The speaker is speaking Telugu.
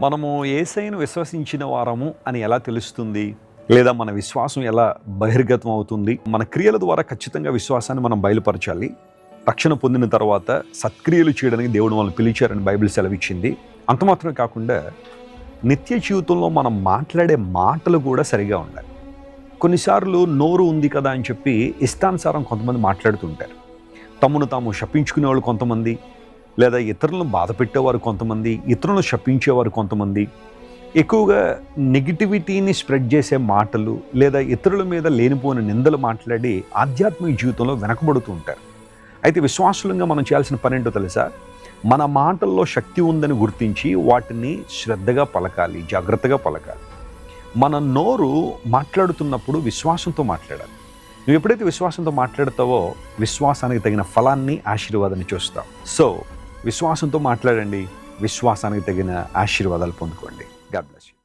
మనము యేసయ్యను విశ్వసించిన వారము అని ఎలా తెలుస్తుంది? లేదా మన విశ్వాసం ఎలా బహిర్గతం అవుతుంది? మన క్రియల ద్వారా ఖచ్చితంగా విశ్వాసాన్ని మనం బయలుపరచాలి. రక్షణ పొందిన తర్వాత సత్క్రియలు చేయడానికి దేవుడు మనల్ని పిలిచారని బైబిల్ సెలవిచ్చింది. అంత మాత్రమే కాకుండా నిత్య జీవితంలో మనం మాట్లాడే మాటలు కూడా సరిగా ఉండాలి. కొన్నిసార్లు నోరు ఉంది కదా అని చెప్పి ఇష్టానుసారం కొంతమంది మాట్లాడుతుంటారు. తమను తాము శపించుకునే వాళ్ళు కొంతమంది, లేదా ఇతరులను బాధ పెట్టేవారు కొంతమంది, ఇతరులను శపించేవారు కొంతమంది, ఎక్కువగా నెగిటివిటీని స్ప్రెడ్ చేసే మాటలు లేదా ఇతరుల మీద లేనిపోయిన నిందలు మాట్లాడి ఆధ్యాత్మిక జీవితంలో వెనకబడుతూ ఉంటారు. అయితే విశ్వాసులంగా మనం చేయాల్సిన పని ఏంటో తెలుసా? మన మాటల్లో శక్తి ఉందని గుర్తించి వాటిని శ్రద్ధగా పలకాలి, జాగ్రత్తగా పలకాలి. మన నోరు మాట్లాడుతున్నప్పుడు విశ్వాసంతో మాట్లాడాలి. నువ్వు ఎప్పుడైతే విశ్వాసంతో మాట్లాడతావో విశ్వాసానికి తగిన ఫలాన్ని, ఆశీర్వాదాన్ని చూస్తావు. సో విశ్వాసంతో మాట్లాడండి, విశ్వాసానికి తగిన ఆశీర్వాదాలు పొందుకోండి. God bless you.